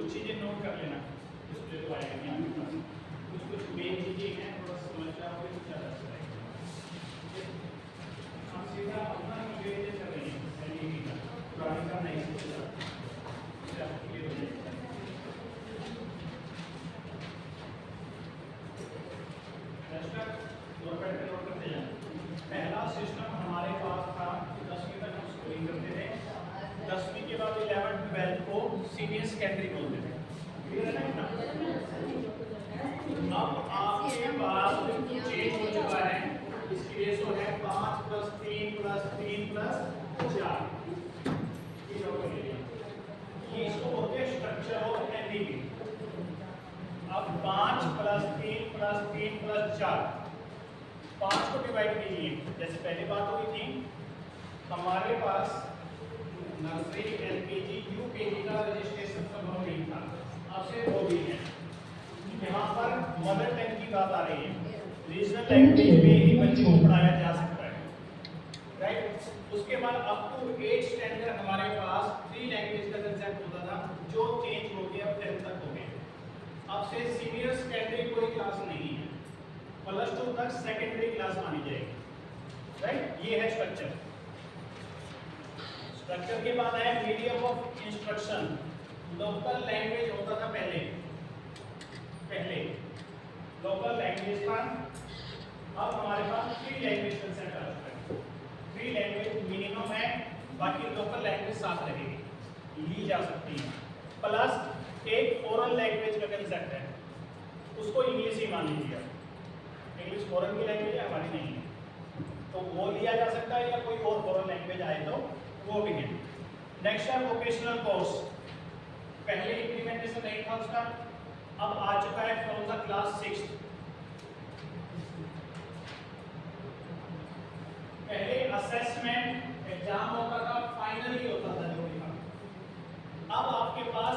कुछ चीजें नोट कर लेना, डिस्प्ले तो आएगा नहीं आपके पास। कुछ मेन चीजें हैं, थोड़ा समझ जाओगे तो ज़्यादा अच्छा रहेगा। हम सीधा अपना इवेल्युएट कर रहे हैं एलईडी का, पुरानी का नहीं सीधा क्लियर हो जाएगा। पहला सिस्टम हमारे पास था 10वीं तक हम स्कूलिंग करते थे, 10वीं के बाद 11th 12th को सीनियर सेकेंडरी बोलते थे। क्लियर है ना? अब आपके पास चेंज हो चुका है, इसकी रेशो है 5 + 3 + 3 + 4। ये इसको बोलते हैं स्ट्रक्चर ऑफ एनडीबी। अब 5 + 3 + 3 + 4, 5 को डिवाइड कीजिए। जैसे पहली बात हुई थी, हमारे पास नर्सरी एलकेजी यूकेजी का रजिस्ट्रेशन संभव नहीं था, अब से हो भी है। यहाँ पर मदर टंग की बात आ रही है, रीजनल लैंग्वेज में ही बच्चों को पढ़ाया जा सकता है, राइट। उसके बाद अप टू 8th स्टैंडर्ड हमारे पास 3 लैंग्वेज का कंसेप्ट होता था, जो चेंज हो गया 10th तक हो गया। अब से सीनियर सेकेंडरी कोई क्लास नहीं है, +2 तक सेकेंडरी क्लास मानी जाएगी, राइट। ये है स्ट्रक्चर। स्ट्रक्चर के बाद है medium of instruction. Local language होता था पहले लोकल लैंग्वेज था। अब हमारे पास 3 लैंग्वेज कंसेप्ट आ चुका है। 3 लैंग्वेज मिनिमम है, बाकी लोकल लैंग्वेज साथ रहेगी, ली जा सकती है। प्लस एक फॉरेन लैंग्वेज का कंसेप्ट है, उसको इंग्लिश ही मान लीजिए। इंग्लिश फॉरेन की लैंग्वेज है, हमारी नहीं है, तो वो लिया जा सकता है, या कोई और फॉरेन लैंग्वेज आए तो वो भी है। नेक्स्ट है वोकेशनल कोर्स। पहले इंप्लीमेंटेशन नहीं था उसका, अब आ चुका है फ्रॉम द क्लास 6th। पहले असेसमेंट एग्जाम होता था, फाइनल ही होता था जो भी था। अब आपके पास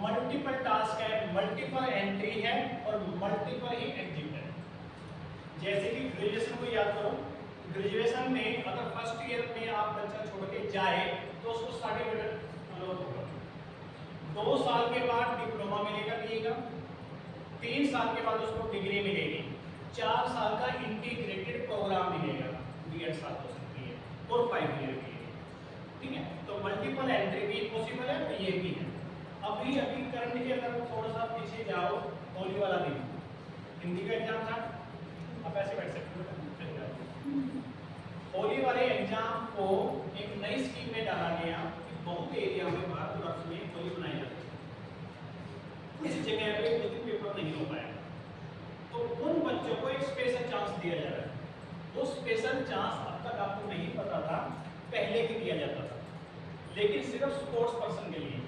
मल्टीपल टास्क है, मल्टीपल एंट्री है और मल्टीपल ही एग्जिट है। जैसे कि ग्रेजुएशन को याद करो, ग्रेजुएशन में अगर फर्स्ट ईयर में आप बच्चा छोड़ के जाए तो उसको सर्टिफिकेट अलॉट होगा। 2 साल के बाद डिप्लोमा मिलेगा, 3 साल के बाद उसको डिग्री मिलेगी, 4 साल का इंटीग्रेटेड प्रोग्राम मिलेगा, बीएड साथ हो सकती है, और 5 ईयर की, ठीक है। तो मल्टीपल एंट्री भी पॉसिबल है, तो ये भी है। अभी करंट के अंदर थोड़ा सा पीछे जाओ, होली वाला दिन हिंदी का एग्जाम था, आप ऐसे बैठ सकते हो। होली वाले एग्जाम को एक नई स्कीम में डाला गया कि बहुत एरिया में भारतवर्ष में होली बनाई जाती है, इस जगह पे क्वेश्चन पेपर नहीं हो पाया, तो उन बच्चों को एक स्पेशल चांस दिया जा रहा है। वो स्पेशल चांस अब तक आपको नहीं पता था, पहले ही दिया जाता था, लेकिन सिर्फ स्पोर्ट्स पर्सन के लिए।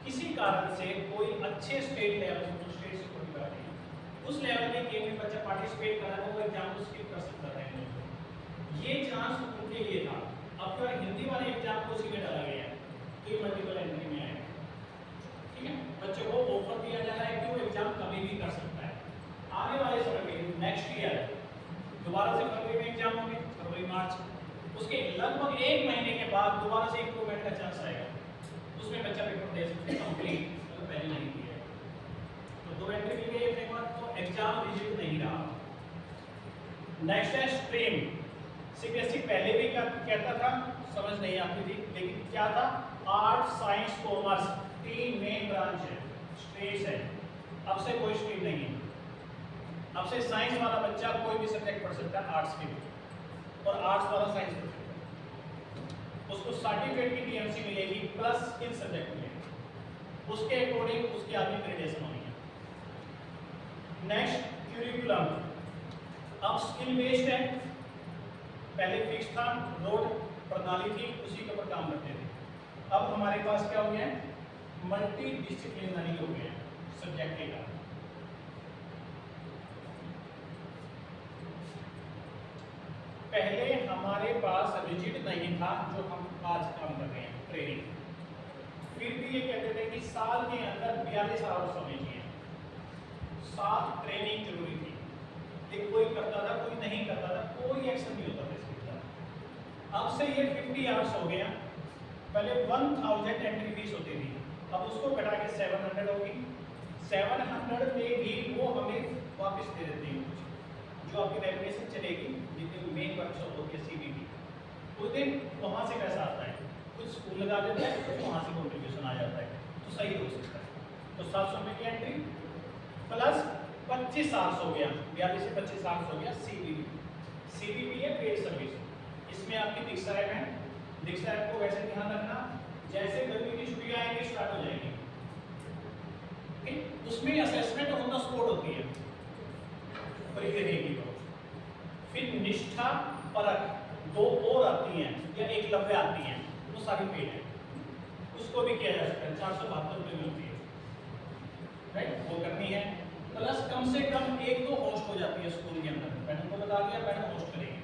किसी कारण से कोई अच्छे स्टेट लेवल से, स्टेट से कोई बात नहीं, उस लेवल के गेम में बच्चा पार्टिसिपेट कर रहा है, वो एग्जाम को स्किप कर सकता है। ये चांस उनके लिए था। अब तो हिंदी वाले एग्जाम को उसी में डाला गया है, तो मल्टीपल एंट्री में आएगा, ठीक है। बच्चों को ऑफर दिया जा रहा है कि वो एग्जाम कभी भी कर सकता है। आने वाले समय में नेक्स्ट ईयर दोबारा से फरवरी में एग्जाम होंगे, फरवरी मार्च, उसके लगभग 1 महीने के बाद दोबारा से इम्प्रूवमेंट का चांस आएगा, उसमें बच्चा पेपर दे सकते हैं कंप्लीट, अगर पहले नहीं दिया है तो 2 एंट्री मिल गई अपने पास, तो एग्जाम रिजिड नहीं रहा। नेक्स्ट है स्ट्रीम। सीबीएसई पहले भी कहता था, समझ नहीं आती थी, लेकिन क्या था, art science commerce 3 main branch है, स्ट्रीम्स है। अब से कोई स्ट्रीम नहीं है, अब से साइंस वाला बच्चा कोई भी सब्जेक्ट पढ़ सकता है आर्ट्स के भी, और आर्ट्स वाला साइंस पढ़ सकता है। उसको सर्टिफिकेट की टीएमसी मिलेगी प्लस स्किल सब्जेक्ट मिलेगी, उसके अकॉर्डिंग उसकी आगे ग्रेडेशन होनी है। नेक्स्ट क्यूरिकुलम, अब स्किल बेस्ड है, पहले फिक्स था, रोड प्रणाली थी, उसी के ऊपर काम करते थे। अब हमारे पास क्या हो गया है, मल्टी डिसिप्लिनरी हो गया सब्जेक्ट का। पहले हमारे पास रिजिड नहीं था, जो हम आज काम कर रहे हैं, ट्रेनिंग। फिर भी ये कहते थे कि साल के अंदर 42 आवर्स होने चाहिए, 7 ट्रेनिंग जरूरी थी। लेकिन कोई करता था, कोई नहीं करता था, कोई एक्शन नहीं होता था इसके खिलाफ। अब से ये 50 आवर्स हो गया। पहले 1000 एंट्री फीस होती थी, अब उसको घटा के 700 होगी। 700 में भी वो हमें वापस दे देते हैं कुछ, जो आपकी रेगुलेशन चलेगी जितने मेन वर्कशॉप होती है सीबीबी, उस दिन वहाँ से पैसा आता है, कुछ स्कूल लगा देता है, कुछ वहाँ से कॉन्ट्रीब्यूशन आ जाता है, तो सही हो सकता है। तो 700 रुपये की एंट्री प्लस 25,800 हो गया, 42 से 25,800 हो गया सीबीबी। सीबीबी है पेड सर्विस, इसमें आपकी दीक्षा ऐप है। दीक्षा ऐप को वैसे ध्यान रखना, जैसे गर्मी की छुट्टियां आएंगी स्टार्ट हो जाएंगी, ठीक, उसमें असेसमेंट ऑन द स्पॉट होती है, फ्री रहेगी वो। फिर निष्ठा परख 2 और आती हैं या एकलव्य आती हैं, वो सारी पेड है, उसको भी किया जा सकता है, 472 रुपये मिलती है, राइट, वो करनी है। प्लस कम से कम 1-2 होस्ट हो जाती है स्कूल के अंदर, मैडम को बता दिया, मैडम होस्ट करेगी,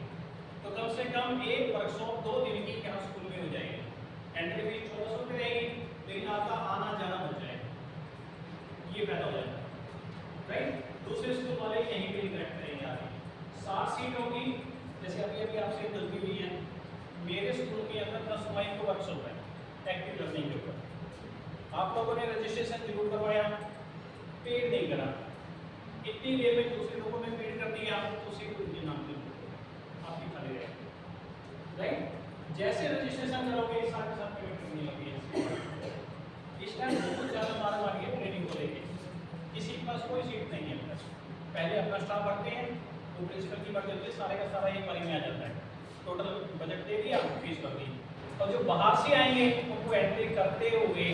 तो कम से कम एक वर्कशॉप 2 दिन की यहाँ स्कूल में हो जाएगी। एंट्री फीस 1400 रुपये रहेगी, लेकिन आपका आना जाना बच जाएगा, ये फायदा हो जाएगा, राइट। दूसरे स्कूल वाले यहीं पे इंटरेक्ट करेंगे आगे। 60 सीट होगी, जैसे अभी आपसे गलती हुई है, मेरे स्कूल के अंदर 10 मई को वर्कशॉप है एक्टिव लर्निंग के ऊपर, आप लोगों ने रजिस्ट्रेशन जरूर करवाया, पेड नहीं करा, इतनी देर में दूसरे लोगों ने पेड कर दिया, तो सीट उनके नाम पे आपकी खाली रहेगी, राइट। जैसे रजिस्ट्रेशन करोगे साथ के साथ पेमेंट करनी होगी। इस टाइम बहुत ज़्यादा मारा मारी है ट्रेनिंग को लेके, किसी के पास कोई सीट नहीं है, पहले अपना स्टाफ भरते हैं, तो प्रिंसिपल की भर देते हैं, सारे का सारा एक बारी में आ जाता है, टोटल बजट दे दिया, फीस भर दी। और जो बाहर से आएंगे उनको एंट्री करते हुए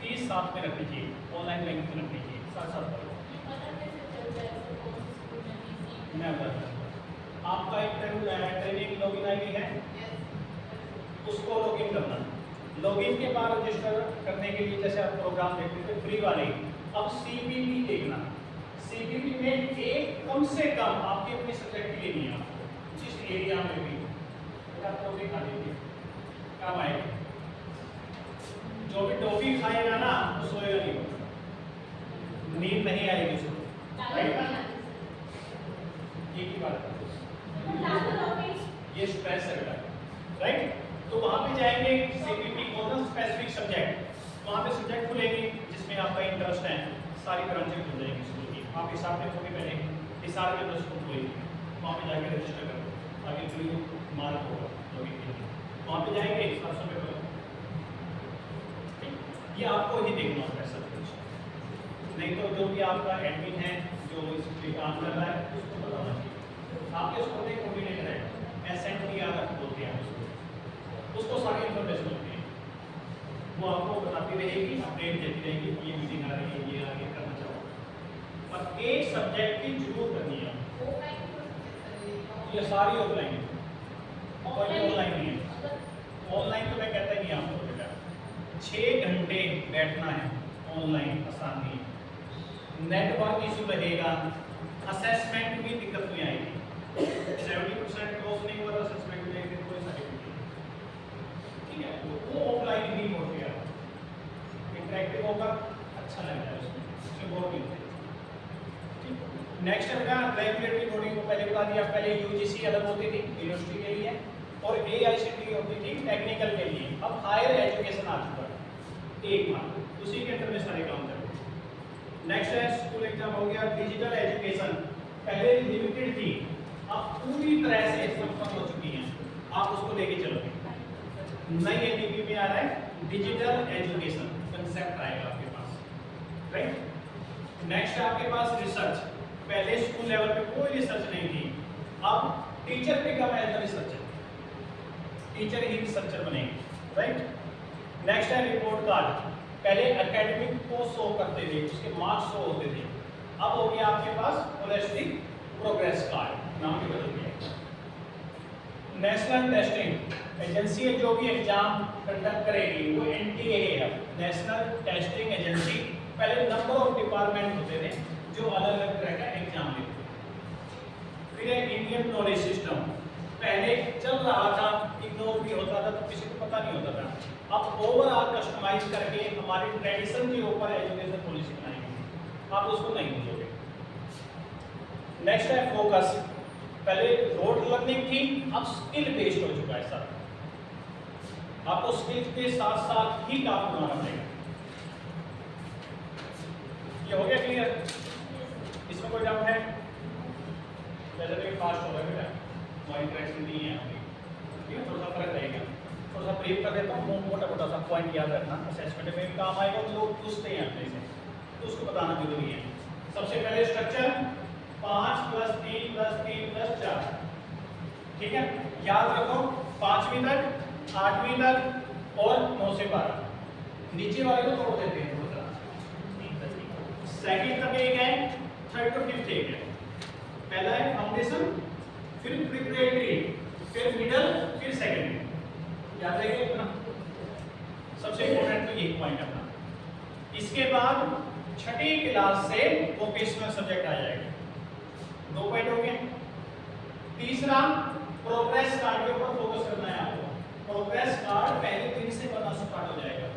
फीस साथ में रख लीजिए, ऑनलाइन बैंकिंग रख लीजिए, साथ साथ करो। मैं बता, आपका एक ट्रेनिंग लॉगिन आईडी है, उसको लॉगिन करना। लॉगिन के बाद रजिस्टर करने के लिए जैसे आप प्रोग्राम देखते थे फ्री वाले, अब सीबीबी देखना। सीबीबी में एक कम से कम आपके अपने सब्जेक्ट के लिए नहीं है, जिस एरिया में भी टॉफी खा लीजिए, काम आएगा। जो भी टॉफी खाएगा ना वो सोएगा नहीं, नींद नहीं आएगी उसको, राइट। ये की बात है, ये स्ट्रेस है, राइट। तो वहाँ पे जाएंगे सीबीपी और स्पेसिफिक सब्जेक्ट, वहाँ पे सब्जेक्ट खुलेंगे जिसमें आपका इंटरेस्ट है, सारी ब्रांचें खुल जाएंगी स्कूल की। आप हिसाब रखोगे पहले हिसाब के अंदर स्कूल खुलेगी, वहाँ पे जाके रजिस्टर करो, आगे फ्री मार्क होगा लॉगिन के लिए, वहाँ पे जाएंगे 700 रुपये करो, ये आपको ही देखना होगा सब कुछ, नहीं तो जो भी आपका एडमिन है जो इस पे काम कर रहा है उसको बताना चाहिए। आपके स्कूल में कोऑर्डिनेटर है, SNTR बोलते हैं उसको सारी इन्फॉर्मेशन होती है, वो आपको बताती रहेगी, अपडेट देती रहेगी, ये मीटिंग आ रही है, ये आगे करना चाहो, पर एक सब्जेक्ट की जरूर करनी है। ये सारी ऑफलाइन है, कोई ऑनलाइन नहीं है। ऑनलाइन तो मैं कहता ही नहीं आपको बेटा, 6 घंटे बैठना है ऑनलाइन, आसान नहीं, नेटवर्क इशू रहेगा, असेसमेंट में दिक्कत नहीं आएगी, 70% क्रॉस नहीं हुआ असेसमेंट में कोई सर्टिफिकेट, ठीक है। तो वो ऑफलाइन ही मोड पे आता है, इंटरेक्टिव होगा, अच्छा लगता है उसमें बहुत मिलते हैं। नेक्स्ट है रेगुलेटरी बॉडी को पहले बता दिया, पहले यूजीसी अलग होती थी यूनिवर्सिटी के लिए और एआईसीटीई होती थी टेक्निकल के लिए, अब हायर एजुकेशन आ चुका है, एक मार्क उसी के अंदर में सारे काम करते हैं। नेक्स्ट है स्कूल एग्जाम हो गया, डिजिटल एजुकेशन पहले लिमिटेड थी, अब पूरी तरह से संपन्न हो चुकी है, आप उसको लेके चलोगे। नई एनईपी में आ रहा है डिजिटल एजुकेशन कंसेप्ट आएगा आपके पास, राइट। नेक्स्ट है आपके पास रिसर्च, पहले स्कूल लेवल पे कोई रिसर्च नहीं थी, अब टीचर पे come as the researcher, teacher ही रिसर्चर बनेंगे, राइट। नेक्स्ट है रिपोर्ट कार्ड, पहले एकेडमिक को शो करते थे, उसके मार्क्स शो होते थे, अब हो गया आपके पास होलिस्टिक प्रोग्रेस कार्ड, नाम भी बदल गया। नेशनल टेस्टिंग एजेंसी है जो भी एग्जाम कंडक्ट करेगी वो NTA है, नेशनल टेस्टिंग एजेंसी। पहले नंबर ऑफ डिपार्टमेंट होते थे जो अलग अलग तरह का एग्जाम लेते थे। फिर इंडियन नॉलेज सिस्टम पहले चल रहा था, इग्नोर भी होता था तो किसी को पता नहीं होता था, अब ओवरऑल कस्टमाइज करके हमारी ट्रेडिशन के ऊपर एजुकेशन पॉलिसी बनाएंगे, आप उसको नहीं भूलोगे। नेक्स्ट है फोकस, पहले रोड लर्निंग थी, अब स्किल बेस्ड हो चुका है सर, आपको स्किल के साथ साथ ही काम करना पड़ेगा, देता हूँ, मोटा मोटा सा पॉइंट याद रखना, असेसमेंट में काम आएगा, तो लोग पूछते हैं अपने से, तो उसको बताना जरूरी है। सबसे पहले स्ट्रक्चर 5 + 3 + 3 + 4, ठीक है, याद रखो 5वीं तक, 8वीं तक और 9 से 12, नीचे वाले को तोड़ देते हैं थोड़ा सा। सेकंड तक एक है, थर्ड टू फिफ्थ एक है। पहला है फाउंडेशन, फिर प्रिपरेटरी, फिर मिडल, फिर सेकेंडरी, याद रखिए अपना, सबसे इंपॉर्टेंट तो यही पॉइंट अपना। इसके बाद छठी क्लास से वोकेशनल सब्जेक्ट आ जाएगा, 2 पॉइंट हो गए। तीसरा प्रोग्रेस कार्ड के ऊपर फोकस करना है आपको, प्रोग्रेस कार्ड पहले दिन से बनना स्टार्ट हो जाएगा,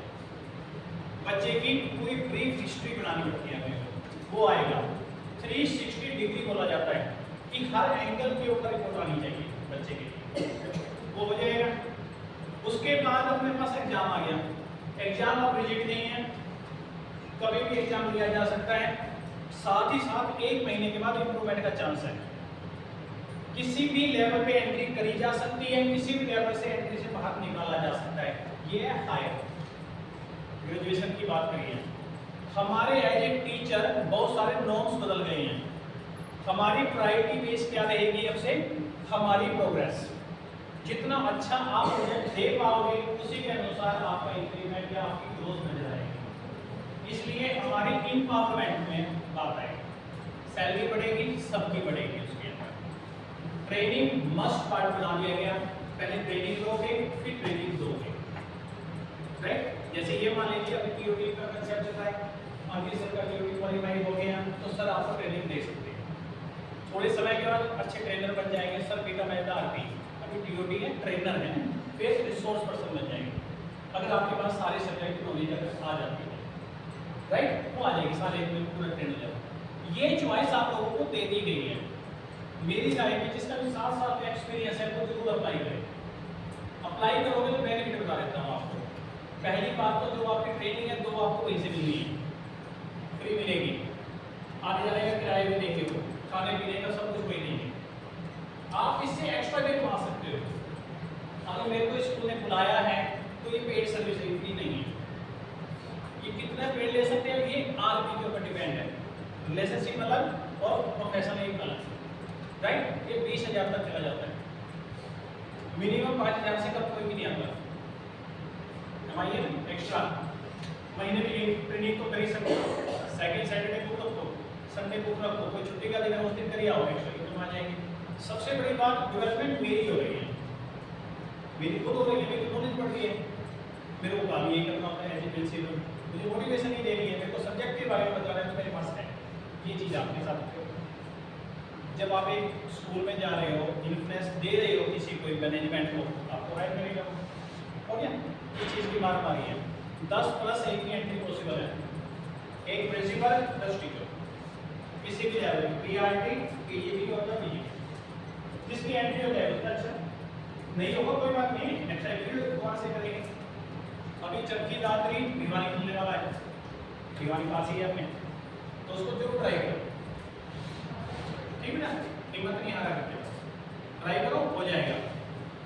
बच्चे की पूरी ब्रीफ हिस्ट्री बनानी पड़ती है हमें, वो आएगा। 360 डिग्री बोला जाता है कि हर एंगल के ऊपर रिपोर्ट आनी चाहिए बच्चे के, वो हो जाएगा। उसके बाद अपने पास एग्जाम आ गया, एग्जाम अब रिजिड नहीं है, कभी भी एग्जाम लिया जा सकता है, साथ ही साथ 1 महीने के बाद इंप्रूवमेंट का चांस है, किसी भी लेवल पे एंट्री करी जा सकती है, किसी भी लेवल से एंट्री से बाहर निकाला जा सकता है। ये है हायर ग्रेजुएशन की बात करिए। हमारे एज ए टीचर बहुत सारे नॉर्म्स बदल गए हैं, हमारी प्रायोरिटी बेस क्या रहेगी अब से, हमारी प्रोग्रेस, जितना अच्छा आप प्रोजेक्ट दे पाओगे उसी के अनुसार आपका इंक्रीमेंट या आपकी ग्रोथ नजर आएगी। इसलिए हमारी इम्पावरमेंट में बात आएगी, सैलरी बढ़ेगी, सबकी बढ़ेगी। उसके अंदर ट्रेनिंग मस्ट पार्ट बना दिया गया, पहले ट्रेनिंग दोगे फिर ट्रेनिंग दोगे, राइट। जैसे ये मान लीजिए अभी टीओटी का कंसेप्ट चल रहा है, आगे सर का टीओटी क्वालीफाई हो गया तो सर आपको ट्रेनिंग दे सकते हैं, थोड़े समय के बाद अच्छे ट्रेनर बन जाएंगे, सर बेटा मैं आरपी अभी टीओटी है, ट्रेनर है, फिर रिसोर्स पर्सन बन जाएंगे। अगर आपके पास सारे सब्जेक्ट नॉलेज अगर आ जाती है, राइट, वो आ जाएगी, सारे में पूरा ट्रेन हो जाएगा। ये चॉइस आप लोगों को दे दी गई है, मेरी राय में जिसका भी 7 साल का एक्सपीरियंस है वो जरूर अप्लाई करें। अप्लाई करोगे तो बेनिफिट बता देता हूँ आपको। पहली बात तो जो आपकी ट्रेनिंग है 2 आपको वहीं से मिलनी है, फ्री मिलेगी, आने जाने का किराया भी देंगे वो, खाने पीने का सब कुछ वही देंगे, आप इससे एक्स्ट्रा भी कमा सकते हो। अगर मेरे को स्कूल ने बुलाया है तो ये पेड सर्विस फ्री नहीं है, ये कितना पेड ले सकते हैं ये आरपी के ऊपर डिपेंड है, रिलेशनशिप अलग और प्रोफेशनल एक अलग, राइट। ये 20,000 तक चला जाता है, मिनिमम 5,000 से कम कोई भी नहीं आता, कमाइए एक्स्ट्रा। महीने में ट्रेनिंग तो कर ही सकते हो, सेकंड सैटरडे बुक रखो, संडे बुक रखो, कोई छुट्टी का दिन है उस दिन कर आओ, एक्स्ट्रा इनकम आ जाएगी। सबसे बड़ी बात डेवलपमेंट मेरी हो रही है, मेरी खुद हो रही है, मेरी नॉलेज बढ़ रही है, मेरे को काम ये करना होता है एज ए प्रिंसिपल, मुझे मोटिवेशन ही दे रही है, मेरे को सब्जेक्ट के बारे में बता रहा है तो मेरे पास है ये चीज़ आपके साथ। जब आप एक स्कूल में जा रहे हो, इन्फ्लुएंस दे रहे हो किसी कोई मैनेजमेंट को, आपको हायर करेगा, और क्या ये चीज़ की मार मारी है। 10+1 की एंट्री पॉसिबल है, एक प्रिंसिपल 10 टीचर, किसी भी लेवल पीआरटी पीजीटी और पीजी, जिसकी एंट्री हो जाए उतना अच्छा, नहीं होगा कोई बात नहीं, नेक्स्ट टाइम दोबारा से करेंगे। अभी चरखी दादरी भिवानी खुलने वाला है, भिवानी पास ही है अपने, तो उसको जरूर ट्राई करो, ठीक है ना, हिम्मत नहीं आ रहा करके ट्राई करो, हो जाएगा।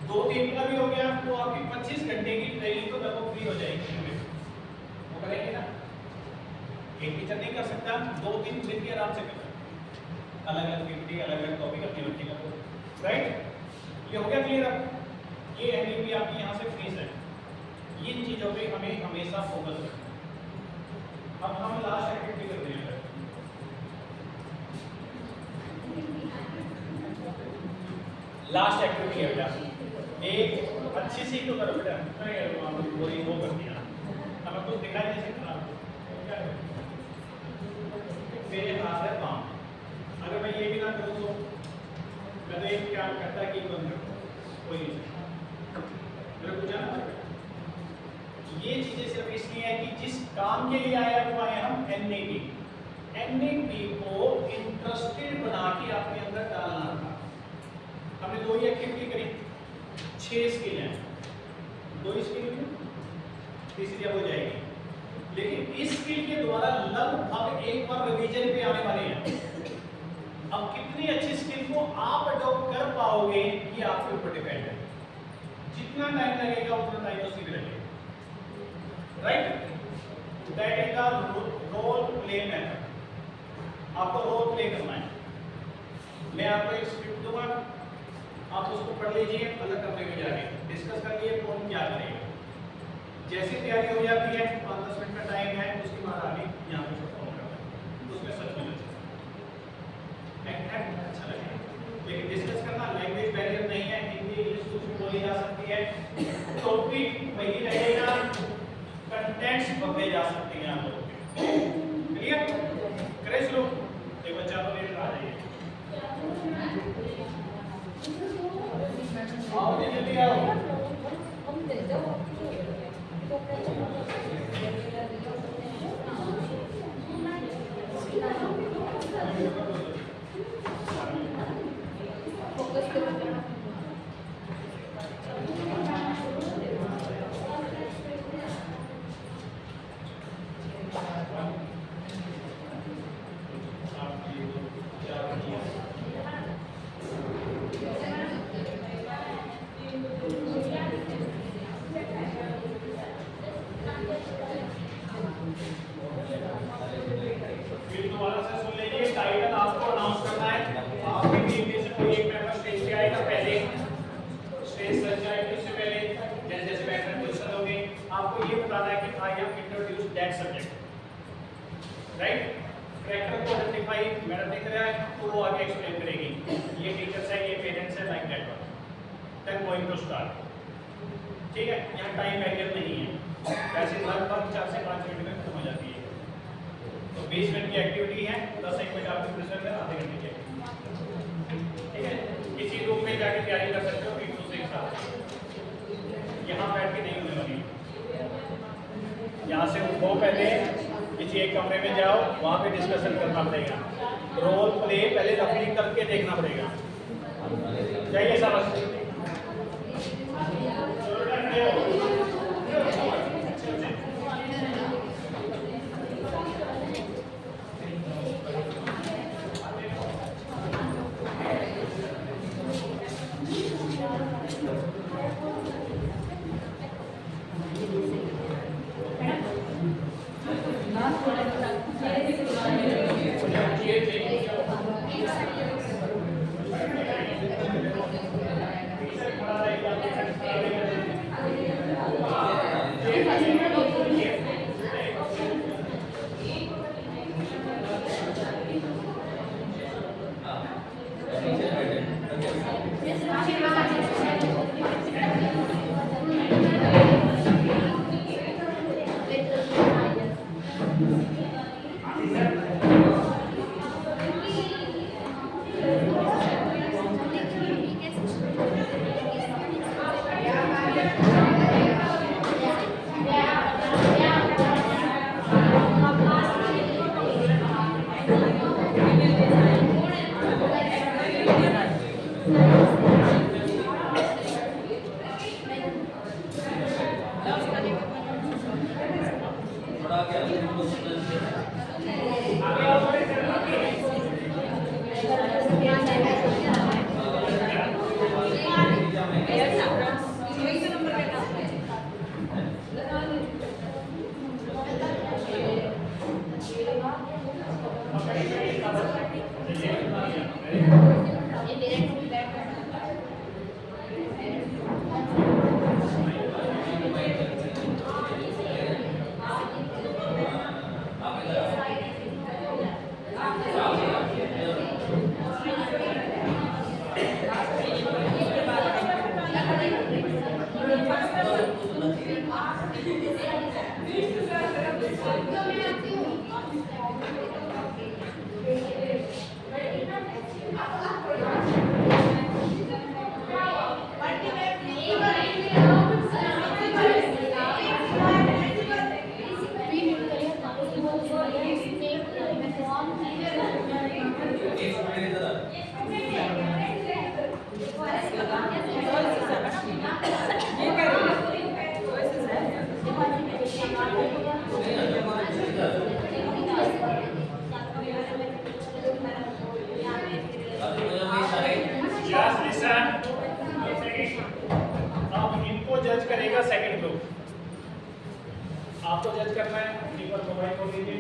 2-3 का भी हो गया तो आपकी 25 घंटे की ट्रेनिंग तो लगभग फ्री हो जाएगी, वो करेंगे ना, एक टीचर नहीं कर सकता, 2-3 दिन की आराम से कर सकता, अलग अलग पीपीटी अलग अलग टॉपिक अपनी बच्चे का, राइट। ये हो गया क्लियर। ये एमईपी आपकी यहाँ से फीस है, इन चीज़ों पे हमें हमेशा फोकस रखना। अब हम लास्ट एक्टिविटी करते हैं, लास्ट एक्टिविटी है बेटा, एक अच्छी सी तो करो बेटा, वो कर दिया, हमें कुछ दिखाई नहीं सकता आपको, मेरे हाथ है काम, अगर मैं ये भी ना करूँ तो मैं तो एक क्या करता है कि कोई मेरे को जाना, ये चीज़ें सिर्फ इसलिए है कि जिस काम के लिए आया हुआ है हम एनईपी को इंटरेस्टेड बना के अपने अंदर डालना था। हमने 2 ही एक्टिविटी करी, 6 स्किल हैं, 2 स्किल तीसरी हो जाएगी, लेकिन इस स्किल के द्वारा लगभग एक बार रिवीजन पे आने वाले हैं। अब कितनी अच्छी स्किल को आप अडॉप्ट कर पाओगे ये आपके ऊपर डिपेंड है। जितना टाइम लगेगा उतना टाइम उसी में लगेगा, right? That is the role play method. आपको रोल प्ले करना है। मैं आपको एक स्क्रिप्ट दूंगा, आप उसको पढ़ लीजिए, अलग कमरे में जाके डिस्कस कर लिए कौन क्या करेगा। जैसी तैयारी हो जाती है 5-10 मिनट का टाइम है, उसके बाद आगे यहाँ पे परफॉर्म करना है, उसमें सच में अच्छा लगेगा। लेकिन डिस्कस करना, लैंग्वेज बैरियर नहीं है, हिंदी इंग्लिश कुछ भी बोली जा सकती है, टॉपिक वही रहेगा, कंटेंट्स बदले जा सकते हैं आप लोग के। क्लियर? करें शुरू। एक बच्चा तो लेकर आ जाइए, आओ जल्दी आओ। फिर दोबारा से सुन लीजिए, टाइटल आपको अनाउंस करना है। आपके टीम में से कोई एक मेंबर स्टेज पे आएगा, पहले स्टेज सर जाएगा, इससे पहले जैसे जैसे बैठकर क्वेश्चन होंगे आपको ये बताना है कि I have introduce that subject, right? Character को आइडेंटिफाई मैडम दिख रहा है तो वो आगे एक्सप्लेन करेगी, ये टीचर्स है, ये पेरेंट्स है, like that one, then going to start. ठीक है, यहाँ टाइम बैरियर नहीं है, वैसे लगभग 4 से 5 मिनट में खत्म हो जाती है। तो 20 मिनट की एक्टिविटी है, 10-1 मिनट आपके प्रेशर में आधे घंटे की। ठीक है, किसी रूम में जाके तैयारी कर सकते हो एक दूसरे के साथ, यहाँ बैठ के नहीं होने वाली। यहाँ से उठो, पहले किसी एक कमरे में जाओ, वहाँ पे डिस्कशन करना पड़ेगा, रोल प्ले पहले रफली करके देखना पड़ेगा। चाहिए समझ? Ready? जाएगा सेकंड ग्रुप। आपको जज करना है, पेपर प्रोवाइड कर दीजिए।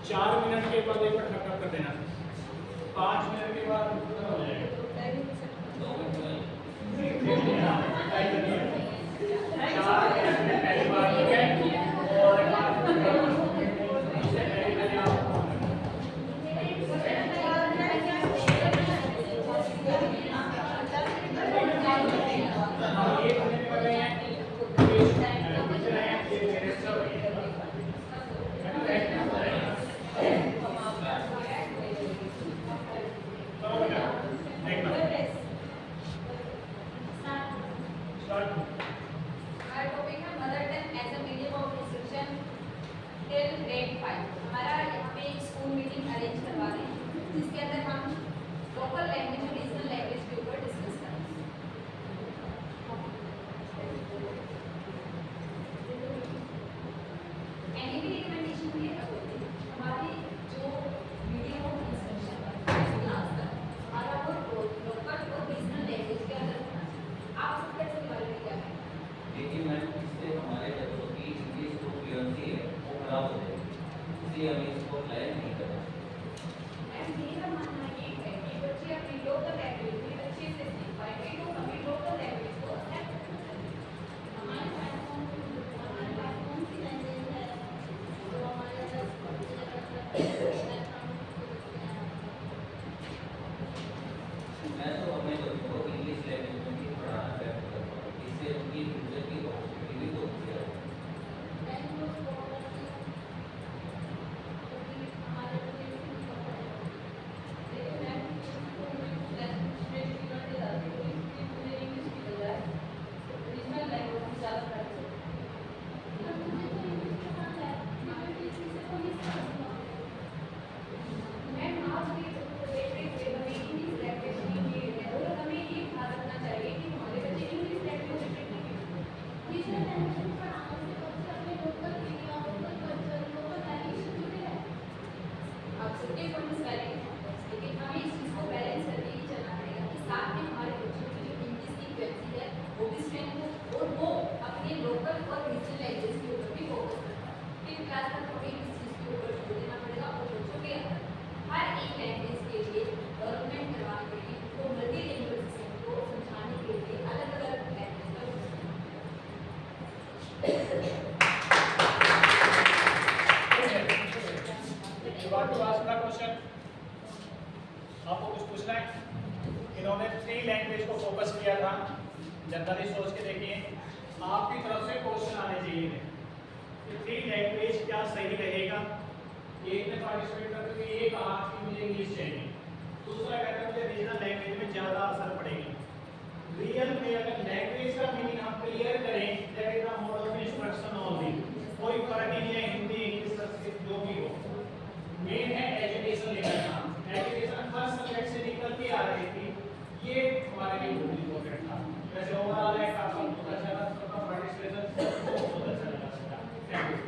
4 मिनट के बाद पेपर खत्म कर देना। 5 मिनट के बाद खत्म हो जाएगा। 4 मिनट में पहली बार हो गए और जनरली सोच के देखिए, आपकी तरफ से क्वेश्चन आने चाहिए कि थ्री लैंग्वेज क्या सही रहेगा। एक ने पार्टिसिपेट करते हुए ये कहा कि मुझे इंग्लिश चाहिए, दूसरा कहता है मुझे रीजनल लैंग्वेज में ज़्यादा असर पड़ेगा। रियल में अगर लैंग्वेज का मीनिंग आप क्लियर करें, that is the mode of instruction only, कोई फर्क नहीं है हिंदी इंग्लिश संस्कृत जो भी हो, मेन है एजुकेशन लेना। एजुकेशन हर सब्जेक्ट से निकल के आ रही थी, ये हमारे लिए बहुत इंपॉर्टेंट था। वैसे ओवरऑल है काफी अच्छा लगा, सबका पार्टिसिपेशन बहुत अच्छा लगा। थैंक यू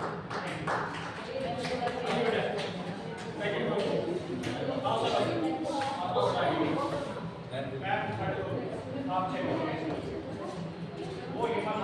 आप चेक वो ये बात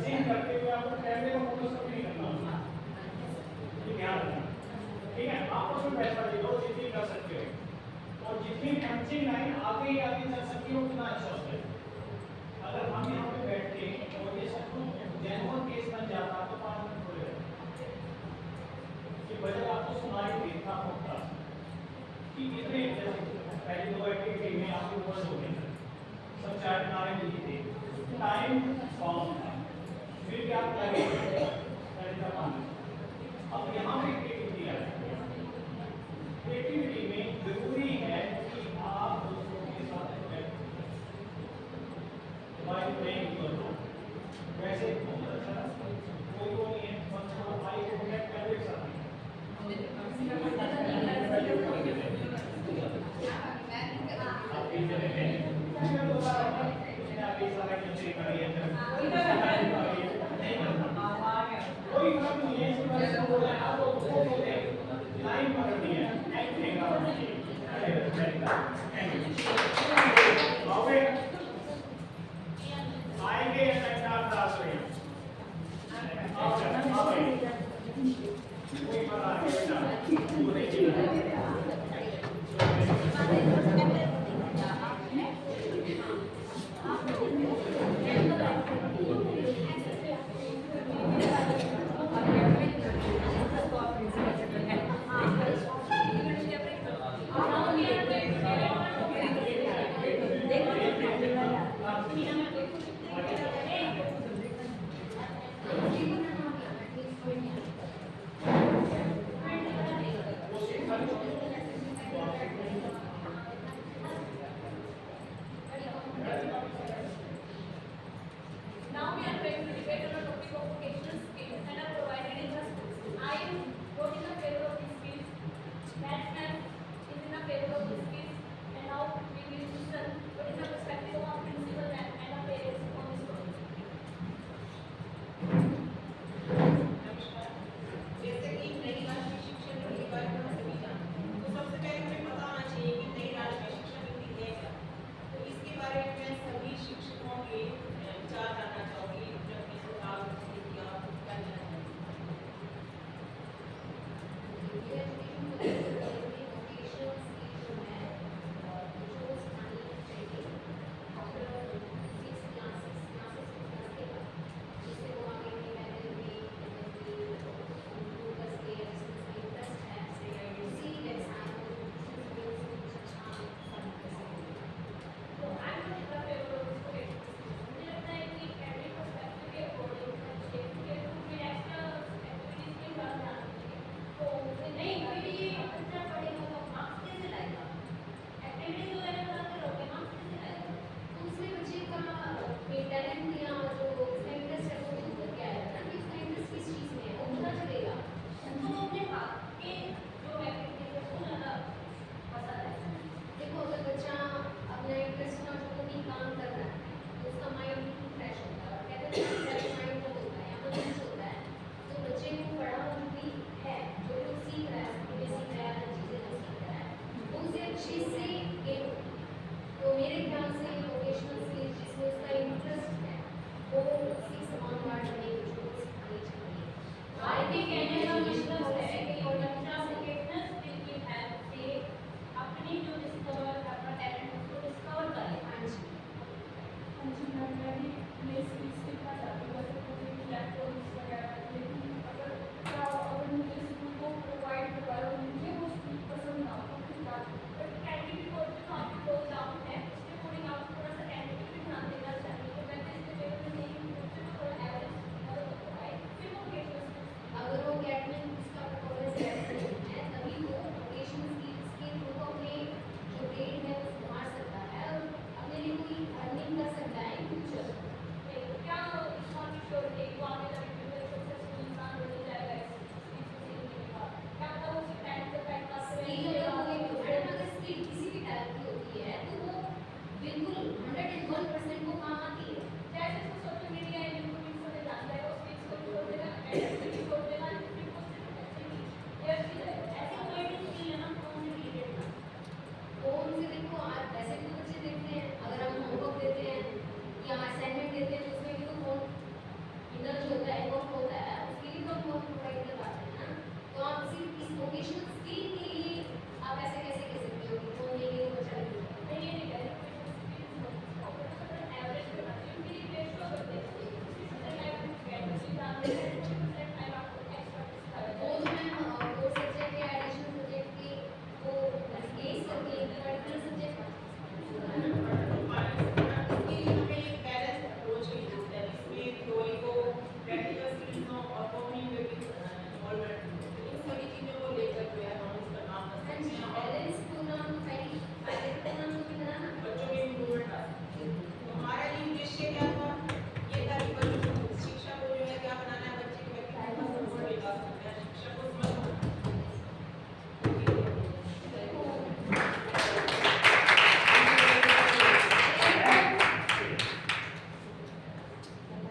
पंचिंग करते हुए आपको कैमरे का फोकस कभी नहीं करना होगा, ये ध्यान रखना, ठीक है। आप उसमें पैसा दे दो जितनी कर सकते हो, और जितनी पंचिंग लाइन आगे ही आगे चल सकती है उतना अच्छा होता है। अगर हम यहाँ पे बैठ के और ये सब जेन्युइन केस बन जाता तो 5 मिनट थोड़े रहते, कि बजट आपको सुनाई देता होता कि कितने पहले 2 एक्टिविटी में आपके ऊपर हो गए सब 4 नारे मिली थी, टाइम फॉर्म था, फिर क्या करेंगे अब यहाँ पे क्रिएटिविटी आ जाती है। क्रिएटिविटी में जरूरी है कि आप दूसरों के साथ करो, वैसे बहुत अच्छा कोई वो नहीं है बच्चों भाई को कनेक्ट कर एक साथ कोई काम नहीं है, लाइन पकड़नी है, आएंगे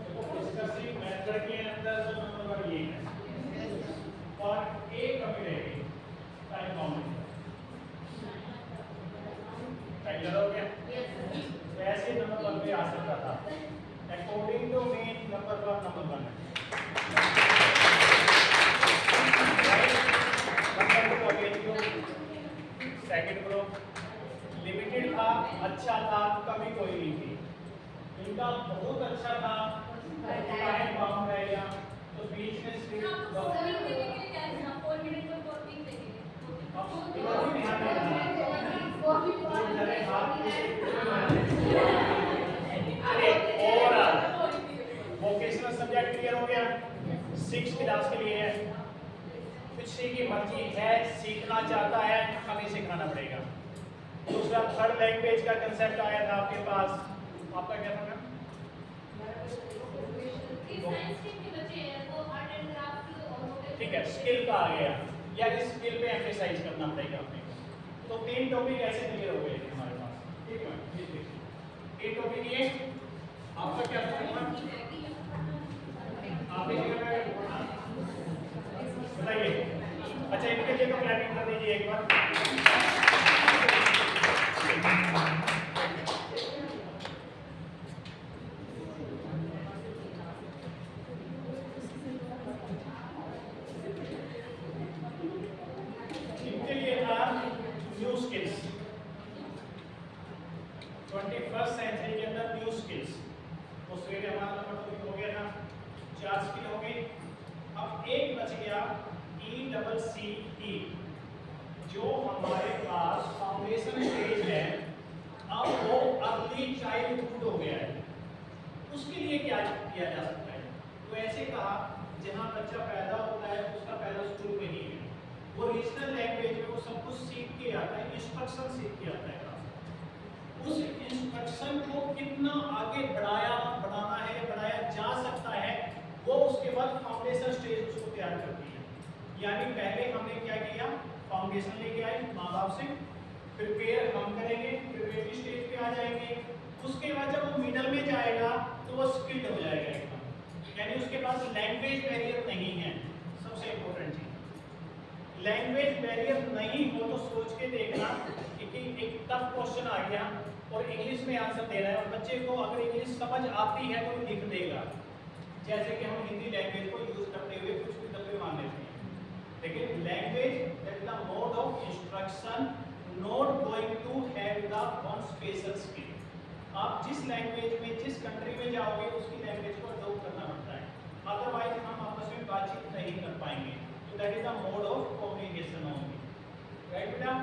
डिस्कसिंग मेथड के अंदर जो नंबर ये है और एक कमी रहेगी टाइम बाउंड टाइम हो गया वैसे नंबर 1 पे आ सकता था अकॉर्डिंग टू मी नंबर 1 है सेकंड ग्रुप लिमिटेड था अच्छा था कभी कोई नहीं थी इनका बहुत अच्छा था टाइम बाउंड रहेगा तो बीच में सिर्फ वोकेशनल सब्जेक्ट क्लियर हो गया 6th क्लास के लिए है कुछ की मर्जी है सीखना चाहता है हमें सिखाना पड़ेगा दूसरा थर्ड लैंग्वेज का कंसेप्ट आया था आपके पास आपका क्या था ठीक है स्किल का आ गया यानी स्किल पे एम्फेसाइज करना पड़ेगा अपने को तो 3 टॉपिक ऐसे क्लियर हो गए हमारे पास ठीक है ये देखिए 3 टॉपिक ये आपका क्या था आप इसी का बताइए अच्छा इनके लिए तो प्लानिंग कर दीजिए एक बार इनके लिए था न्यू स्किल्स 21st सेंचुरी के अंदर न्यू स्किल्स तो सवेरे हमारा नंबर टॉपिक हो गया था 4 स्किल हो गई अब एक बच गया ECCE जो हमारे पास फाउंडेशन स्टेज है अब वो अर्ली चाइल्डहुड हो गया है उसके लिए क्या किया जा सकता है तो ऐसे कहा जहां बच्चा पैदा होता है उसका पहला स्कूल में ही है वो रीजनल लैंग्वेज में वो सब कुछ सीख के आता है इंस्ट्रक्शन सीख के आता है उस इंस्ट्रक्शन को कितना आगे बढ़ाना है बढ़ाया जा सकता है वो उसके बाद फाउंडेशन स्टेज उसको तैयार करती है यानी पहले हमने क्या किया फाउंडेशन लेके आए माँ बाप से प्रिपेयर हम करेंगे प्रिपरेटरी स्टेज पे आ जाएंगे उसके बाद जब वो मिडल में जाएगा तो वो स्किल्ड हो जाएगा एकदम यानी उसके पास लैंग्वेज बैरियर नहीं है सबसे इम्पोर्टेंट चीज लैंग्वेज बैरियर नहीं हो तो सोच के देखना कि एक टफ क्वेश्चन आ गया और इंग्लिश में आंसर दे रहा है और बच्चे को अगर इंग्लिश समझ आती है तो लिख देगा जैसे कि हम हिंदी लैंग्वेज को यूज करते हुए कुछ भी डब्बे मान लेते हैं लेकिन language that is the mode of instruction not going to have the one special skill आप जिस लैंग्वेज में जिस कंट्री में जाओगे उसकी लैंग्वेज को अडॉप्ट करना पड़ता है अदरवाइज हम आपस में बातचीत नहीं कर पाएंगे तो that is the mode of communication only right बेटा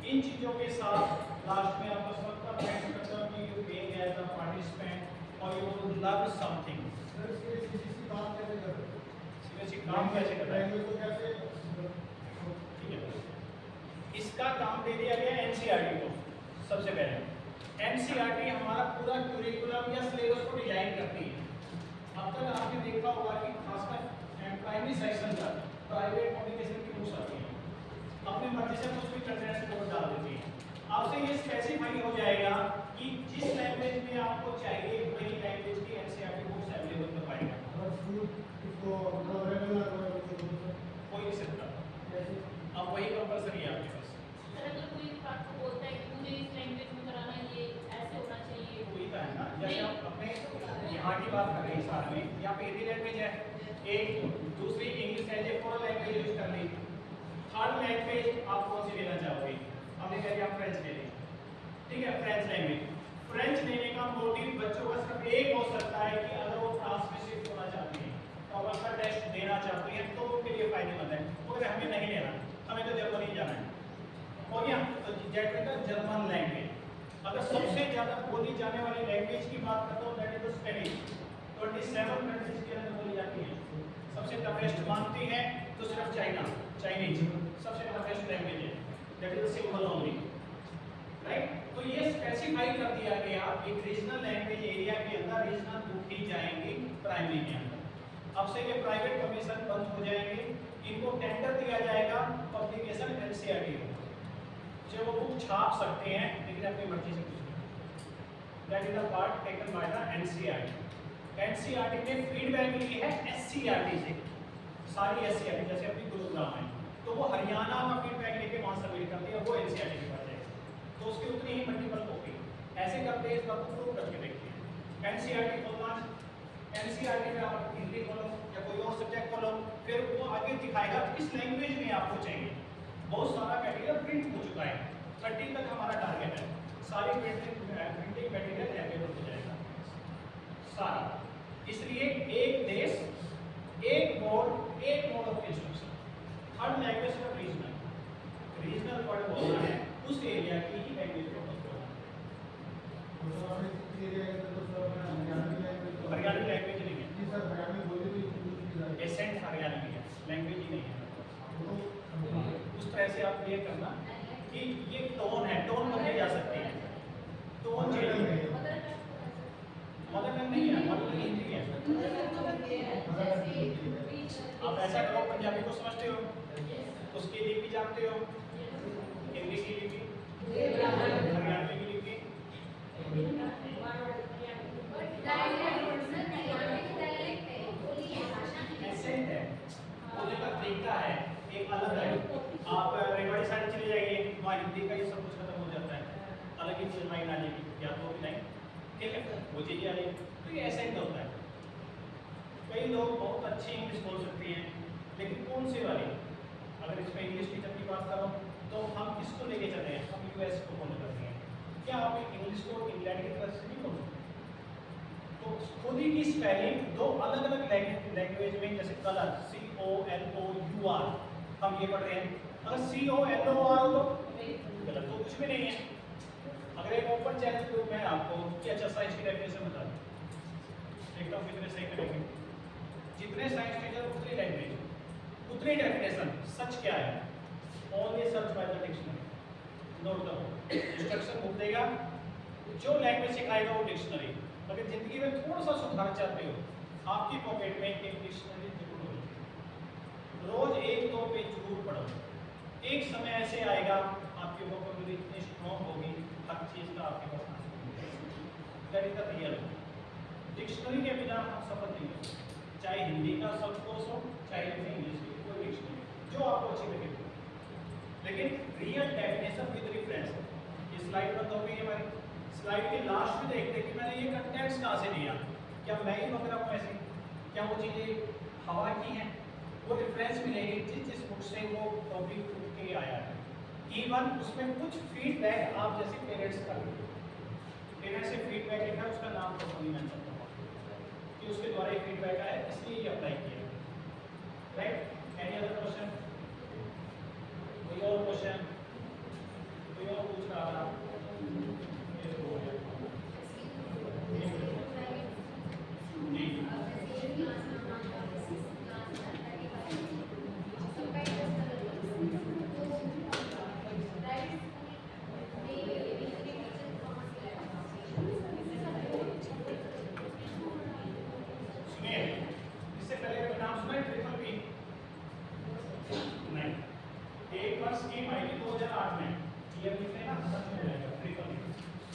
इन चीजों के साथ लास्ट में आपका सबका थैंक्स करता हूं कि you being as a participant और यू वुड लर्न समथिंग काम कैसे करना है ठीक है इसका काम दे दिया गया एनसीईआरटी को सबसे पहले एनसीईआरटी हमारा पूरा करिकुलम या सिलेबस को डिजाइन करती है अब तक आपने देखा होगा कि खासकर प्राइमरी सेक्शन का प्राइवेट कम्युनिकेशन की बुक्स आती है अपने मर्जी से कुछ भी कंटेंट्स को डाल देती है आपसे ये स्पेसिफाई हो जाएगा कि जिस लैंग्वेज में आपको चाहिए वही लैंग्वेज की एनसीईआरटी बुक्स अवेलेबल करवाएगा कोई नहीं सकता अब वही कंपलसरी है आपके पास अगर कोई आपको बोलता है कि मुझे इस लैंग्वेज में कराना ये ऐसे होना चाहिए वही तो है ना जैसे आप अपने यहाँ की बात कर रहे हैं साथ में यहाँ पे हिंदी लैंग्वेज है एक दूसरी इंग्लिश है जो फोर लैंग्वेज यूज कर ली थर्ड लैंग्वेज आप कौन सी लेना चाहोगे हमने कह दिया आप फ्रेंच ले लें ठीक है फ्रेंच लैंग्वेज फ्रेंच लेने का मोटिव बच्चों का सिर्फ एक हो सकता है कि अगर वो फ्रांस में शिफ्ट होना चाहते हैं तो हमें नहीं लेना, हमें तो जर्मनी जाना है। हो गया, तो जेड का जर्मन लैंग्वेज। अगर सबसे ज्यादा बोली जाने वाली लैंग्वेज की बात करते हो that is the Spanish. 27 countries के अंदर बोली जाती है। सबसे टफेस्ट मानती है तो सिर्फ चाइनीज सबसे टफेस्ट लैंग्वेज है, that is simple only, right. तो ये स्पेसिफाई कर दिया गया एक रीजनल लैंग्वेज एरिया के अंदर रीजनल बुक ही जाएंगी प्राइमरी के अंदर। अब से ये प्राइवेट परमिशन बंद हो जाएंगे, इनको टेंडर दिया जाएगा, पब्लिकेशन एनसीईआरटी होगा, जो वो बुक छाप सकते हैं लेकिन अपनी मर्जी से कुछ नहीं। That is the part taken by the NCERT. NCERT ने फीडबैक ली है एससीईआरटी से, सारी एससीईआरटी जैसे अपनी गुरुग्राम है तो वो हरियाणा का फीडबैक लेके वहां सबमिट कर दिया, वो एनसीईआरटी के पास जाएगा, तो उसकी उतनी ही मल्टीपल कॉपी ऐसे करते हैं। इस बात को प्रूव करके देखते हैं। एनसीईआरटी खोलना, एनसीईआरटी में आप हिंदी खोलो या कोई और सब्जेक्ट खोलो, फिर वो आगे दिखाएगा किस लैंग्वेज में आपको चाहिए। बहुत सारा मटेरियल प्रिंट हो चुका है, 30 तक हमारा टारगेट है, सारी प्रिंटिंग मटेरियल अवेलेबल हो जाएगा सारा। इसलिए एक देश एक बोर्ड एक mode of instruction, her language का रीजनल वर्ड बोलना है, उस एरिया की ही लैंग्वेज को बोलना है। हरियाणवी लैंग्वेज नहीं है, एसेंट हरियाणवी है, लैंग्वेज ही नहीं है। उस तरह से आप क्लियर करना कि ये टोन है, टोन बदली जा सकती है, टोन चेंज है। मदर टंग नहीं है, मदर टंग हिंदी है। आप ऐसा करो, पंजाबी को समझते हो, उसकी लिपि जानते हो, हिंदी की लिपि, हरियाणवी की लिपि, एसेंट है, बोलने का तरीका है एक अलग है। आप रेवाड़ी साइड चले जाइए, वहाँ हिंदी का ये सब कुछ खत्म हो जाता है, अलग ही चीज लाइन आ जाएगी या तो लाइन, ठीक है, वो चीज़ आ जाएगी। तो ये एसेंट होता है। कई लोग बहुत अच्छी इंग्लिश बोल सकते हैं, लेकिन कौन सी वाली? अगर इसमें इंग्लिश टीचर की बात करो तो हम किसको लेके चले हैं? हम यूएस को फॉलो करते हैं। क्या आप इंग्लिश को इंग्लैंड की तरफ से नहीं बोल सकते? तो खुद ही की स्पेलिंग दो अलग अलग लैंग्वेज में, जैसे कलर COLOUR हम ये पढ़ रहे हैं, अगर COLOR हो तो गलत, तो कुछ भी नहीं है। अगर एक ओपन चैलेंज दूं मैं आपको कि अच्छा साइंस की डेफिनेशन बता दो, देखता हूँ कितने सही करेंगे। जितने साइंस टीचर उतनी लैंग्वेज उतनी डेफिनेशन। सच क्या है? Only search by the dictionary. Note करो, इंस्ट्रक्शन बुक देगा, जो लैंग्वेज सिखाएगा वो डिक्शनरी। अगर जिंदगी में थोड़ा सा सुधार चाहते हो, आपकी पॉकेट में एक डिक्शनरी जरूर होगी। रोज 1-2 पेज जरूर पढ़ो। एक समय ऐसे आएगा आपकी वोकैबुलरी इतनी स्ट्रॉन्ग होगी, हर चीज का आपके पास that is the real. Dictionary के बिना आप सफल नहीं हो, चाहे हिंदी का सब कोर्स हो, चाहे इंग्लिश की कोई डिक्शनरी जो आपको अच्छी लगे। लेकिन रियल डेफिनेशन विद रेफरेंस। ये स्लाइड बंद हो गई है हमारी। स्लाइड के लास्ट में देखते कि मैंने ये कंटेंट्स कहाँ से लिया, क्या मैं ही बक रहा हूँ ऐसे, क्या वो चीज़ें हवा की हैं? वो रेफरेंस मिलेगी जिस बुक से वो टॉपिक उठ के आया है। इवन उसमें कुछ फीडबैक आप जैसे पेरेंट्स का, पेरेंट्स से फीडबैक लिखा है, उसका नाम तो नहीं मेंशन करता कि उसके द्वारा फीडबैक आया, इसलिए ये अप्लाई किया। राइट? Any other question? कोई और क्वेश्चन? कोई और पूछ रहा था?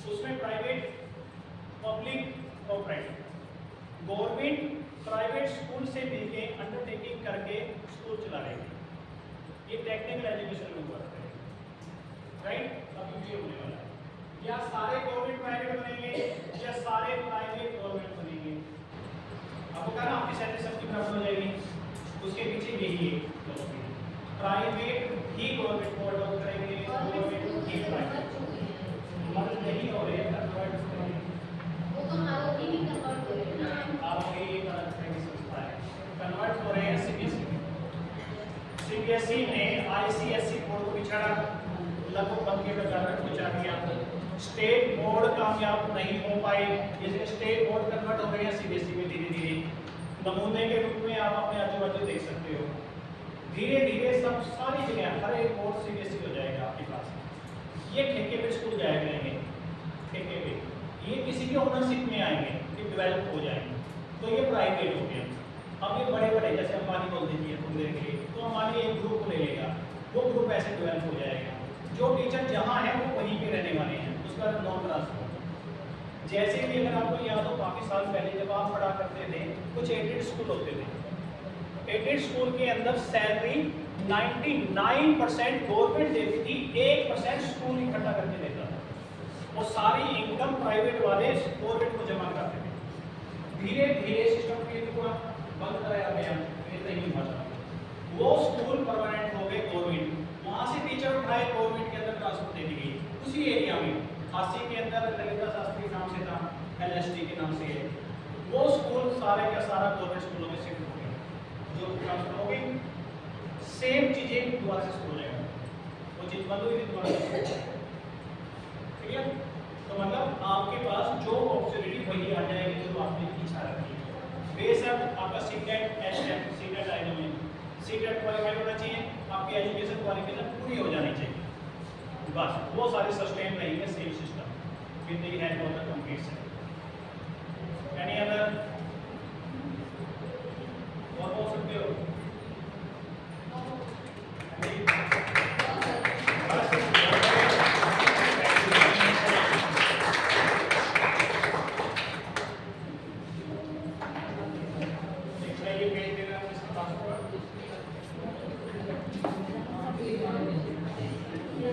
उसमें private, public, corporate, government private school से मिलके अंडरटेकिंग करके स्कूल चला रहे हैं। ये टेक्निकल एजुकेशन में वर्क करेगा, राइट? अब ये होने वाला है, या सारे गवर्नमेंट प्राइवेट बनेंगे या सारे प्राइवेट गवर्नमेंट बनेंगे। आपको कहा ना आपकी सैलरी सबकी बराबर हो जाएगी, उसके पीछे यही है प्राइवेट ही गवर्नमेंट को अडॉप्ट करेंगे, गवर्नमेंट ही प्राइवेट मदद नहीं हो रही है, कन्वर्ट हो रही है। वो तो आरोपी भी कन्वर्ट हो रहे हैं ना, आरोपी एक अलग तरह की संस्था है, कन्वर्ट हो रहे हैं। सीबीएसई ने लगभग बंद के प्रकार में पहुंचा दिया। स्टेट बोर्ड कामयाब नहीं हो पाए, जैसे स्टेट बोर्ड कन्वर्ट हो रहे हैं सीबीएसई में धीरे धीरे, नमूने के रूप में आप अपने आजू बाजू देख सकते हो। धीरे धीरे सब सारी जगह हर एक बोर्ड सीबीएसई हो जाएगा आपके पास। ये ठेके पे स्कूल जाया करेंगे, ठेके पे, ये किसी की ओनरशिप में आएंगे, ये डेवलप हो जाएंगे, तो ये प्राइवेट हो गया। अब ये बड़े बड़े जैसे अंबानी बोल दीजिए थोड़ी देर के लिए, तो अंबानी एक ग्रुप को ले लेगा, वो ग्रुप ऐसे डेवलप हो जाएगा। जो टीचर जहाँ है वो वहीं पे रहने वाले हैं, उसका नॉन ट्रांसफर। जैसे कि अगर आपको याद हो काफ़ी साल पहले जब आप पढ़ा करते थे, कुछ एडेड स्कूल होते थे। एडेड स्कूल के अंदर सैलरी 99% गवर्नमेंट देती थी, 1% स्कूल इकट्ठा करके देता था। और सारी इनकम प्राइवेट वाले गवर्नमेंट को जमा कराते थे। धीरे धीरे सिस्टम फिर पूरा बंद कराया गया, फिर नहीं हुआ था। वो स्कूल परमानेंट हो गए गवर्नमेंट, वहाँ से टीचर उठाए गवर्नमेंट के अंदर ट्रांसफर दे दी गई। उसी एरिया में 80 के अंदर ललिता शास्त्री नाम से था, LSD के नाम से है, वो स्कूल सारे का सारा गवर्नमेंट स्कूलों में शिफ्ट हो गया। जो ट्रांसफर हो गई, सेम चीजें दोबारा से शुरू हो जाएगा, वो चीज बंद हुई थी दोबारा से। ठीक है, तो मतलब आपके पास जो अपॉर्चुनिटी वही आ जाएगी जो आपने इच्छा रखी है। बेशक आपका सीटेट एचएम सीटेट आएगा में सीटेट क्वालिफाई होना चाहिए, आपकी एजुकेशन क्वालिफिकेशन पूरी हो जानी चाहिए, बस वो सारे सस्टेन रहेंगे same system with the help of the complete set. Any other